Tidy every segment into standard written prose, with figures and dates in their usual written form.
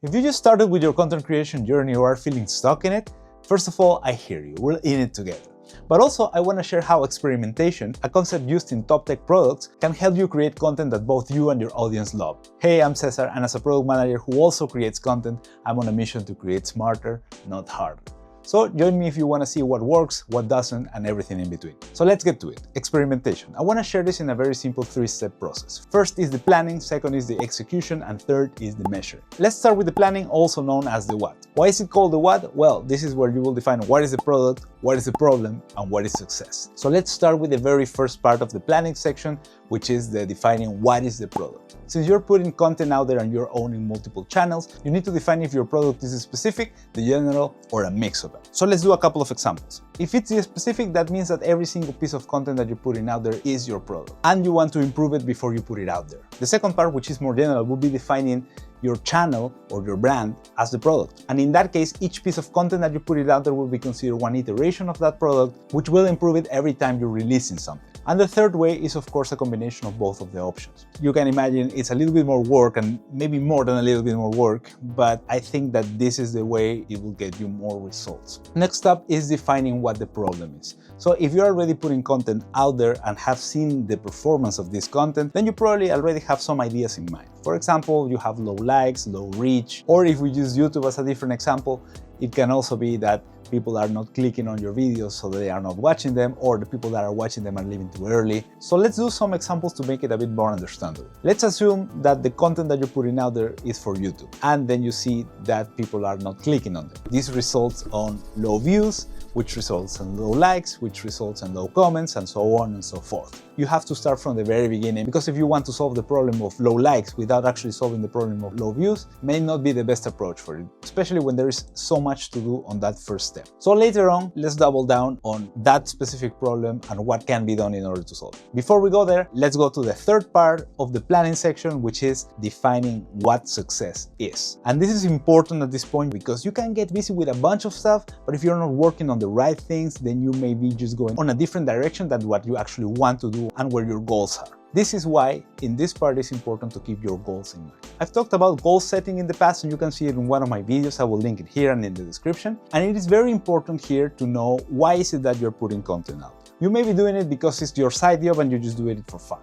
If you just started with your content creation journey or are feeling stuck in it, first of all, I hear you, we're in it together. But also, I want to share how experimentation, a concept used in top tech products, can help you create content that both you and your audience love. Hey, I'm Cesar, and as a product manager who also creates content, I'm on a mission to create smarter, not harder. So join me if you want to see what works, what doesn't, and everything in between. So let's get to it. Experimentation. I want to share this in a very simple 3-step process. First is the planning, second is the execution, and third is the measure. Let's start with the planning, also known as the what. Why is it called the what? Well, this is where you will define what is the product, what is the problem, and what is success. So let's start with the very first part of the planning section, which is the defining what is the product. Since you're putting content out there and you're owning multiple channels, you need to define if your product is specific, the general, or a mix of them. So let's do a couple of examples. If it's the specific, that means that every single piece of content that you're putting out there is your product, and you want to improve it before you put it out there. The second part, which is more general, will be defining your channel or your brand as the product. And in that case, each piece of content that you put it out there will be considered one iteration of that product, which will improve it every time you're releasing something. And the third way is, of course, a combination of both of the options. You can imagine it's a little bit more work, and maybe more than a little bit more work, but I think that this is the way it will get you more results. Next up is defining what the problem is. So if you're already putting content out there and have seen the performance of this content, then you probably already have some ideas in mind. For example, you have low likes, low reach, or if we use YouTube as a different example, it can also be that people are not clicking on your videos, so they are not watching them, or the people that are watching them are leaving too early. So let's do some examples to make it a bit more understandable. Let's assume that the content that you're putting out there is for YouTube, and then you see that people are not clicking on them. This results on low views, which results in low likes, which results in low comments, and so on and so forth. You have to start from the very beginning, because if you want to solve the problem of low likes without actually solving the problem of low views, may not be the best approach for it, especially when there is so much to do on that first step. So later on, let's double down on that specific problem and what can be done in order to solve it. Before we go there, let's go to the third part of the planning section, which is defining what success is. And this is important at this point because you can get busy with a bunch of stuff, but if you're not working on the right things, then you may be just going on a different direction than what you actually want to do and where your goals are. This is why in this part it's important to keep your goals in mind. I've talked about goal setting in the past, and you can see it in one of my videos. I will link it here and in the description. And it is very important here to know why is it that you're putting content out. You may be doing it because it's your side job and you just do it for fun.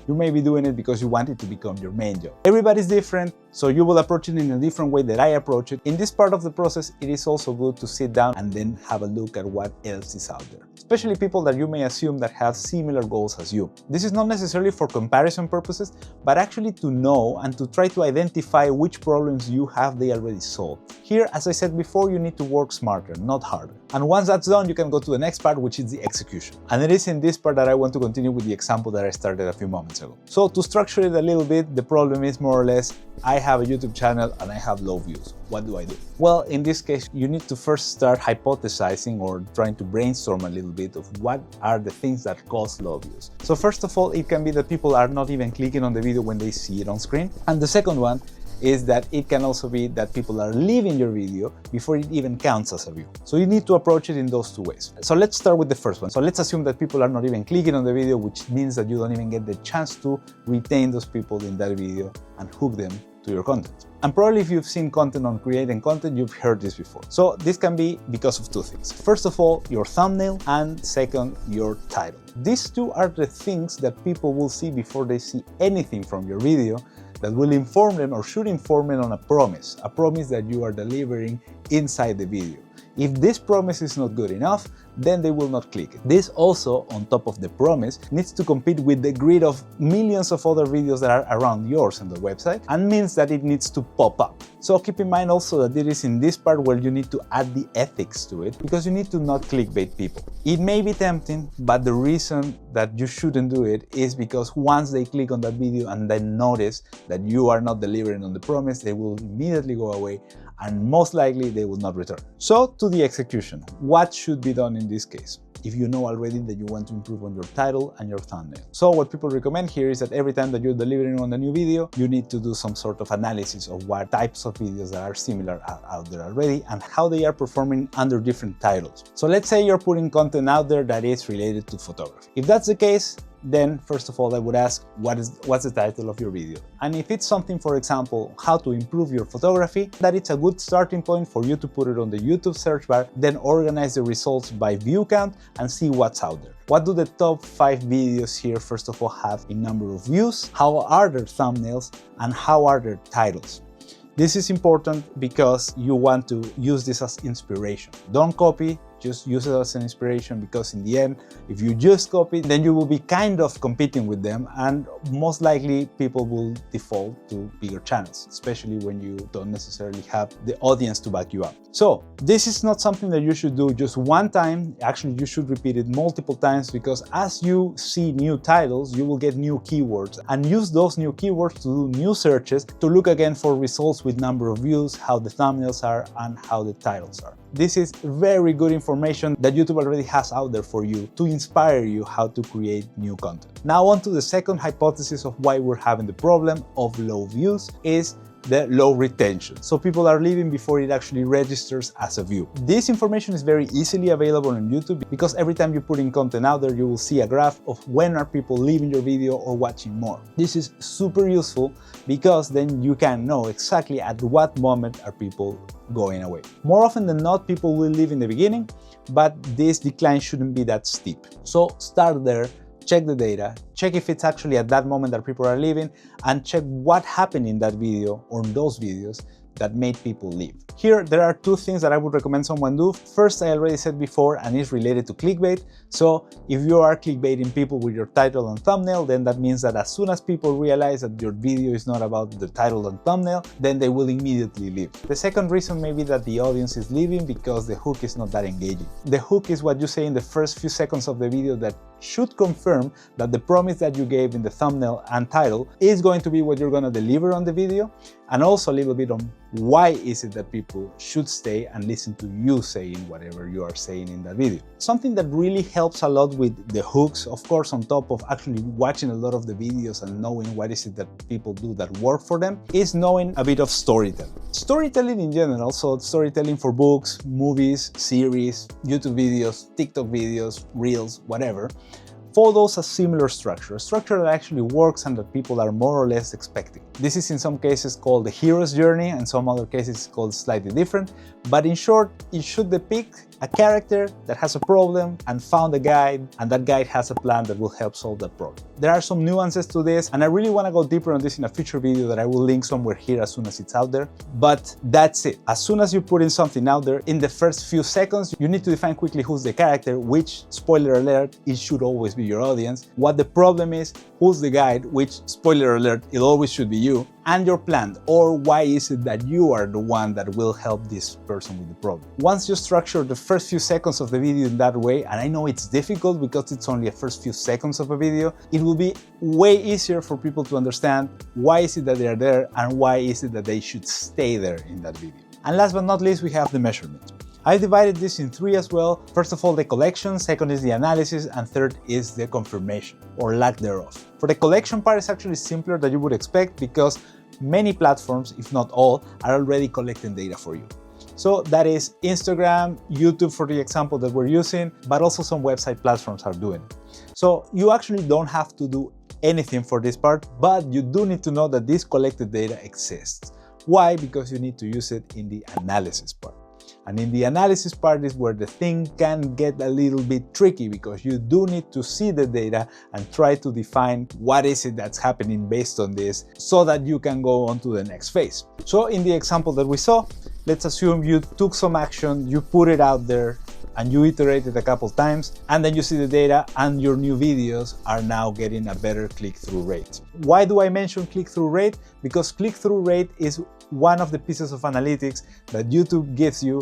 You may be doing it because you want it to become your main job. Everybody's different, so you will approach it in a different way that I approach it. In this part of the process, it is also good to sit down and then have a look at what else is out there, especially people that you may assume that have similar goals as you. This is not necessarily for comparison purposes, but actually to know and to try to identify which problems you have they already solved. Here, as I said before, you need to work smarter, not harder. And once that's done, you can go to the next part, which is the execution. And it is in this part that I want to continue with the example that I started a few moments ago. So to structure it a little bit, the problem is more or less, I have a YouTube channel and I have low views. What do I do? Well, in this case, you need to first start hypothesizing or trying to brainstorm a little bit of what are the things that cause low views. So first of all, it can be that people are not even clicking on the video when they see it on screen. And the second one is that it can also be that people are leaving your video before it even counts as a view. So you need to approach it in those two ways. So let's start with the first one. So let's assume that people are not even clicking on the video, which means that you don't even get the chance to retain those people in that video and hook them to your content. And probably if you've seen content on creating content, you've heard this before. So this can be because of two things. First of all, your thumbnail, and second, your title. These two are the things that people will see before they see anything from your video that will inform them or should inform them on a promise that you are delivering inside the video. If this promise is not good enough, then they will not click it. This also, on top of the promise, needs to compete with the grid of millions of other videos that are around yours on the website, and means that it needs to pop up. So keep in mind also that it is in this part where you need to add the ethics to it, because you need to not clickbait people. It may be tempting, but the reason that you shouldn't do it is because once they click on that video and then notice that you are not delivering on the promise, they will immediately go away, and most likely they will not return. So to the execution, what should be done in this case? If you know already that you want to improve on your title and your thumbnail. So what people recommend here is that every time that you're delivering on a new video, you need to do some sort of analysis of what types of videos that are similar are out there already and how they are performing under different titles. So let's say you're putting content out there that is related to photography. If that's the case, then first of all I would ask what's the title of your video. And if it's something, for example, how to improve your photography, that it's a good starting point for you to put it on the YouTube search bar, then organize the results by view count and see what's out there. What do the top 5 videos here first of all have in number of views, how are their thumbnails, and how are their titles? This is important because you want to use this as inspiration. Don't copy, just use it as an inspiration, because in the end, if you just copy, then you will be kind of competing with them, and most likely people will default to bigger channels, especially when you don't necessarily have the audience to back you up. So this is not something that you should do just one time. Actually, you should repeat it multiple times, because as you see new titles, you will get new keywords, and use those new keywords to do new searches to look again for results with number of views, how the thumbnails are, and how the titles are. This is very good information that YouTube already has out there for you to inspire you how to create new content. Now on to the second hypothesis of why we're having the problem of low views is the low retention. So people are leaving before it actually registers as a view. This information is very easily available on YouTube, because every time you put in content out there, you will see a graph of when are people leaving your video or watching more. This is super useful because then you can know exactly at what moment are people going away. More often than not, people will leave in the beginning, but this decline shouldn't be that steep. So start there. Check the data, check if it's actually at that moment that people are leaving, and check what happened in that video or those videos that made people leave. Here, there are 2 things that I would recommend someone do. First, I already said before, and it's related to clickbait. So if you are clickbaiting people with your title and thumbnail, then that means that as soon as people realize that your video is not about the title and thumbnail, then they will immediately leave. The second reason may be that the audience is leaving because the hook is not that engaging. The hook is what you say in the first few seconds of the video that should confirm that the promise that you gave in the thumbnail and title is going to be what you're going to deliver on the video, and also a little bit on why is it that people should stay and listen to you saying whatever you are saying in that video. Something that really helps a lot with the hooks, of course, on top of actually watching a lot of the videos and knowing what is it that people do that work for them, is knowing a bit of storytelling. Storytelling in general, so storytelling for books, movies, series, YouTube videos, TikTok videos, Reels, whatever, follows a similar structure, a structure that actually works and that people are more or less expecting. This is in some cases called the hero's journey, and some other cases called slightly different, but in short, it should depict a character that has a problem and found a guide, and that guide has a plan that will help solve that problem. There are some nuances to this, and I really want to go deeper on this in a future video that I will link somewhere here as soon as it's out there, but that's it. As soon as you put in something out there, in the first few seconds, you need to define quickly who's the character, which, spoiler alert, it should always be your audience, what the problem is, who's the guide, which, spoiler alert, it always should be you, and your plan, or why is it that you are the one that will help this person with the problem. Once you structure the first few seconds of the video in that way, and I know it's difficult because it's only the first few seconds of a video, it will be way easier for people to understand why is it that they are there and why is it that they should stay there in that video. And last but not least, we have the measurement. I divided this in 3 as well. First of all, the collection, second is the analysis, and third is the confirmation, or lack thereof. For the collection part, it's actually simpler than you would expect because many platforms, if not all, are already collecting data for you. So that is Instagram, YouTube for the example that we're using, but also some website platforms are doing it. So you actually don't have to do anything for this part, but you do need to know that this collected data exists. Why? Because you need to use it in the analysis part. And in the analysis part is where the thing can get a little bit tricky, because you do need to see the data and try to define what is it that's happening based on this so that you can go on to the next phase. So in the example that we saw, let's assume you took some action, you put it out there, and you iterated a couple times, and then you see the data and your new videos are now getting a better click-through rate. Why do I mention click-through rate? Because click-through rate is one of the pieces of analytics that YouTube gives you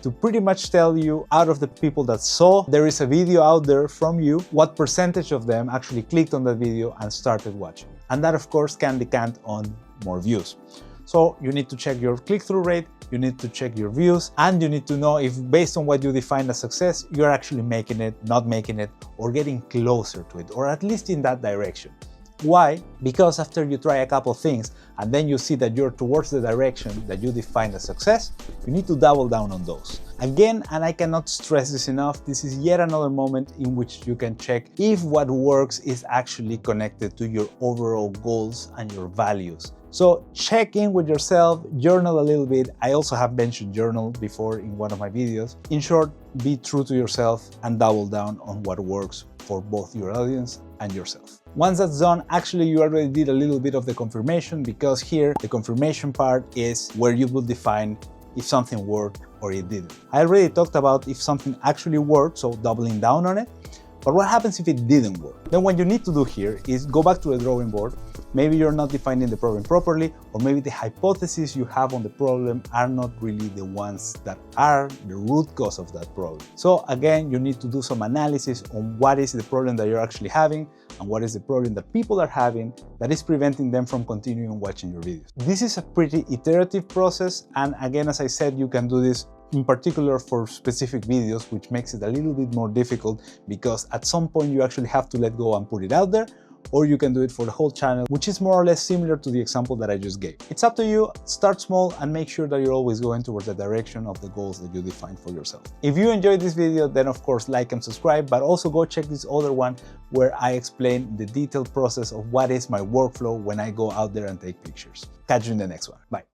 to pretty much tell you, out of the people that saw there is a video out there from you, what percentage of them actually clicked on that video and started watching. And that, of course, can decant on more views. So you need to check your click-through rate, you need to check your views, and you need to know if, based on what you define as success, you're actually making it, not making it, or getting closer to it, or at least in that direction. Why? Because after you try a couple things and then you see that you're towards the direction that you define as success, you need to double down on those. Again, and I cannot stress this enough, this is yet another moment in which you can check if what works is actually connected to your overall goals and your values. So check in with yourself, journal a little bit. I also have mentioned journal before in one of my videos. In short, be true to yourself and double down on what works for both your audience and yourself. Once that's done, actually you already did a little bit of the confirmation, because here the confirmation part is where you will define if something worked or it didn't. I already talked about if something actually worked, so doubling down on it. But what happens if it didn't work? Then what you need to do here is go back to the drawing board. Maybe you're not defining the problem properly, or maybe the hypotheses you have on the problem are not really the ones that are the root cause of that problem. So again, you need to do some analysis on what is the problem that you're actually having and what is the problem that people are having that is preventing them from continuing watching your videos. This is a pretty iterative process, and again, as I said, you can do this in particular for specific videos, which makes it a little bit more difficult because at some point you actually have to let go and put it out there, or you can do it for the whole channel, which is more or less similar to the example that I just gave. It's up to you. Start small and make sure that you're always going towards the direction of the goals that you define for yourself. If you enjoyed this video, then of course like and subscribe, but also go check this other one where I explain the detailed process of what is my workflow when I go out there and take pictures. Catch you in the next one. Bye.